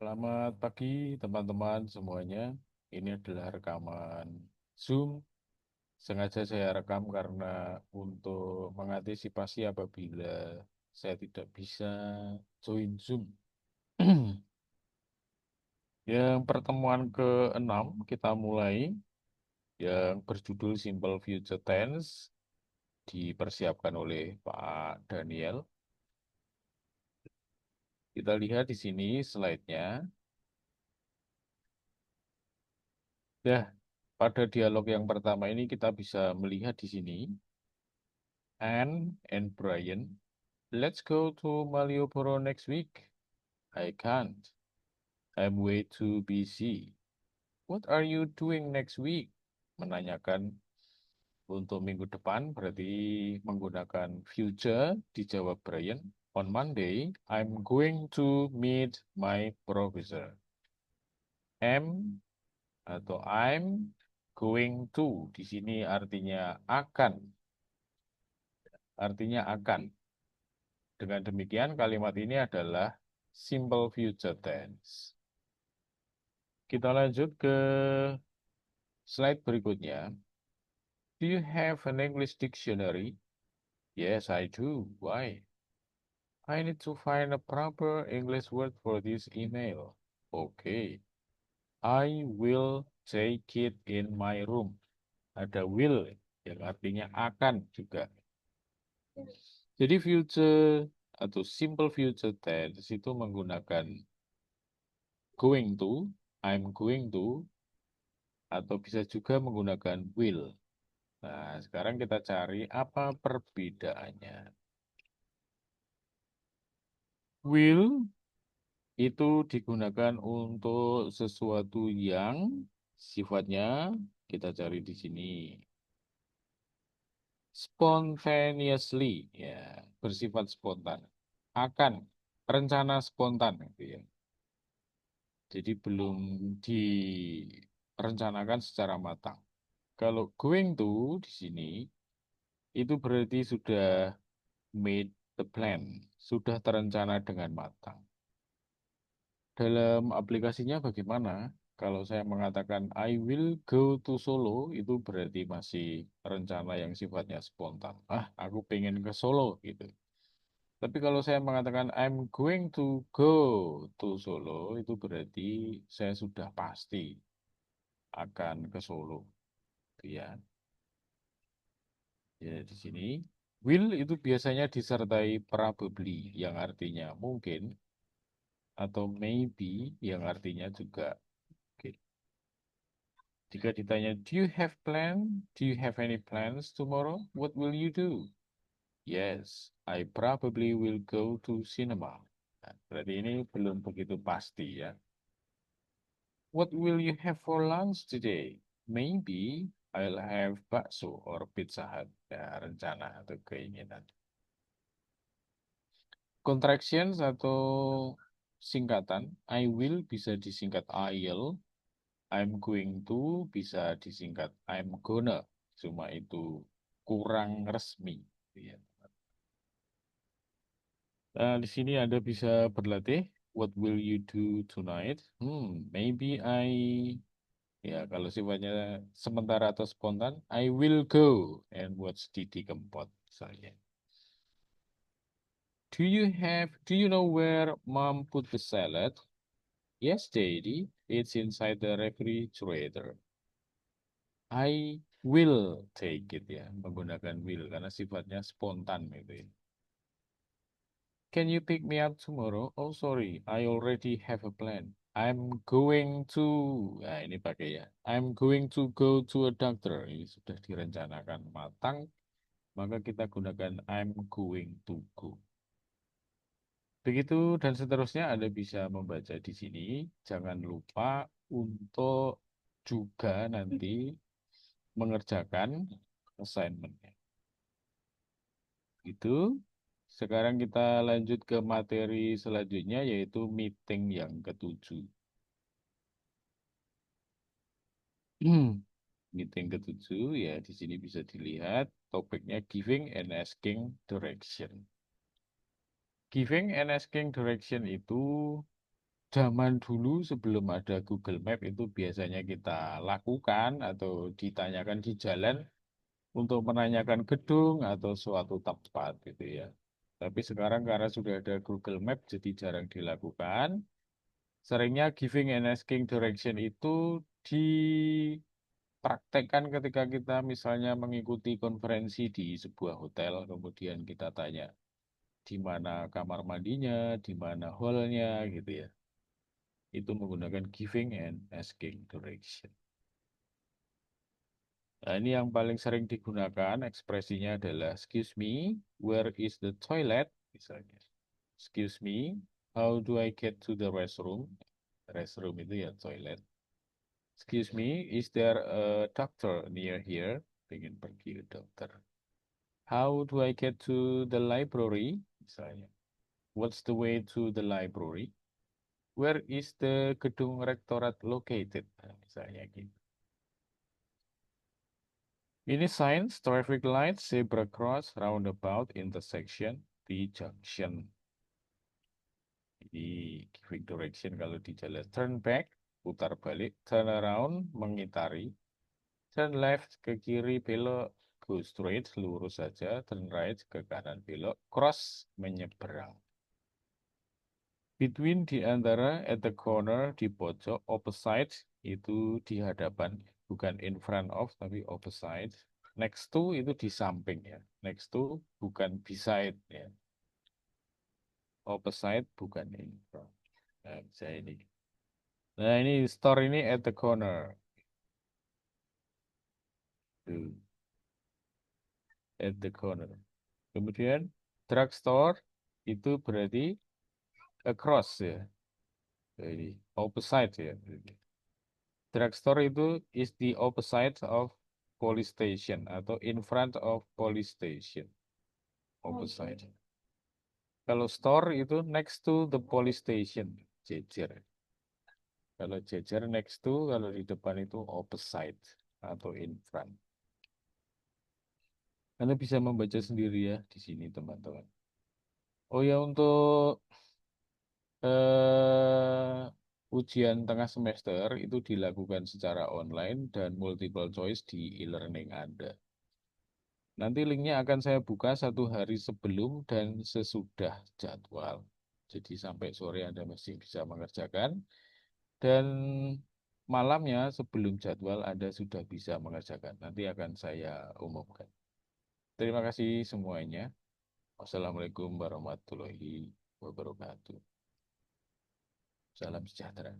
Selamat pagi teman-teman semuanya. Ini adalah rekaman Zoom. Sengaja saya rekam karena untuk mengantisipasi apabila saya tidak bisa join Zoom. Yang pertemuan ke-6 kita mulai yang berjudul Simple Future Tense dipersiapkan oleh Pak Daniel. Kita lihat di sini slide-nya. Nah, pada dialog yang pertama ini kita bisa melihat di sini Anne and Brian. Let's go to Malioboro next week. I can't. I'm way too busy. What are you doing next week? Menanyakan untuk minggu depan berarti menggunakan future, dijawab Brian. On Monday, I'm going to meet my professor. Am atau I'm going to di sini artinya akan. Artinya akan. Dengan demikian kalimat ini adalah simple future tense. Kita lanjut ke slide berikutnya. Do you have an English dictionary? Yes, I do. Why? I need to find a proper English word for this email. Okay. I will take it in my room. Ada will yang artinya akan juga. Jadi future atau simple future tense itu menggunakan going to, I'm going to, atau bisa juga menggunakan will. Nah, sekarang kita cari apa perbedaannya. Will itu digunakan untuk sesuatu yang sifatnya kita cari di sini. Spontaneously, ya, bersifat spontan. Akan, rencana spontan, gitu ya. Jadi belum direncanakan secara matang. Kalau going to di sini itu berarti sudah made the plan, sudah terencana dengan matang. Dalam aplikasinya bagaimana? Kalau saya mengatakan I will go to Solo, itu berarti masih rencana yang sifatnya spontan. Ah, aku pengen ke Solo gitu. Tapi kalau saya mengatakan I'm going to go to Solo, itu berarti saya sudah pasti akan ke Solo. Gitu ya. Ya, di sini will itu biasanya disertai probably yang artinya mungkin atau maybe yang artinya juga mungkin. Jika ditanya do you have plan? Do you have any plans tomorrow? What will you do? Yes, I probably will go to cinema. Nah, berarti ini belum begitu pasti ya. What will you have for lunch today? Maybe I'll have bakso or Pizza Hut. Ya, rencana atau keinginan. Contractions atau singkatan, I will bisa disingkat I'll, I'm going to bisa disingkat I'm gonna. Cuma itu kurang resmi. Ya. Nah, di sini Anda bisa berlatih. What will you do tonight? Maybe ya kalau sifatnya sementara atau spontan, I will go and watch Didi Kempot misalnya. Do you know where mom put the salad? Yes, Daddy, it's inside the refrigerator. I will take it ya, menggunakan will karena sifatnya spontan gitu ya. Can you pick me up tomorrow? Oh, sorry, I already have a plan. I'm going to, nah ini pakai ya. I'm going to go to a doctor. Ini sudah direncanakan matang, maka kita gunakan I'm going to go. Begitu dan seterusnya Anda bisa membaca di sini. Jangan lupa untuk juga nanti mengerjakan assignment-nya. Itu. Sekarang kita lanjut ke materi selanjutnya yaitu meeting yang ketujuh. Meeting ketujuh ya di sini bisa dilihat topiknya giving and asking direction. Giving and asking direction itu zaman dulu sebelum ada Google Map itu biasanya kita lakukan atau ditanyakan di jalan untuk menanyakan gedung atau suatu tempat gitu ya. Tapi sekarang karena sudah ada Google Map jadi jarang dilakukan. Seringnya giving and asking direction itu dipraktekkan ketika kita misalnya mengikuti konferensi di sebuah hotel, kemudian kita tanya di mana kamar mandinya, di mana hallnya gitu ya. Itu menggunakan giving and asking direction. Nah, ini yang paling sering digunakan ekspresinya adalah excuse me, where is the toilet? Misalnya. Excuse me, how do I get to the restroom? Restroom itu ya toilet. Excuse me, is there a doctor near here? Pengen pergi ke dokter. How do I get to the library? Misalnya. What's the way to the library? Where is the gedung rektorat located? Nah, misalnya gitu. Ini signs, traffic lights, zebra cross, roundabout, intersection, di junction. Ini giving direction kalau di jalan. Turn back, putar balik. Turn around, mengitari. Turn left, ke kiri, belok. Go straight, lurus saja. Turn right, ke kanan, belok. Cross, menyeberang. Between, di antara, at the corner, di pojok. Opposite, itu di hadapan. Bukan in front of, tapi opposite. Next to itu di samping ya. Next to bukan beside ya. Opposite bukan in front. Nah, bisa ini. Nah, ini store ini at the corner. Tuh, at the corner. Kemudian drugstore itu berarti across ya. Jadi opposite ya. Drugstore itu is the opposite of police station atau in front of police station. Opposite. Kalau store itu next to the police station. Jejer. Kalau jejer next to, kalau di depan itu opposite atau in front. Anda bisa membaca sendiri ya di sini teman-teman. Oh ya untuk ujian tengah semester itu dilakukan secara online dan multiple choice di e-learning Anda. Nanti linknya akan saya buka 1 hari sebelum dan sesudah jadwal. Jadi sampai sore Anda masih bisa mengerjakan. Dan malamnya sebelum jadwal Anda sudah bisa mengerjakan. Nanti akan saya umumkan. Terima kasih semuanya. Wassalamualaikum warahmatullahi wabarakatuh. Salam sejahtera.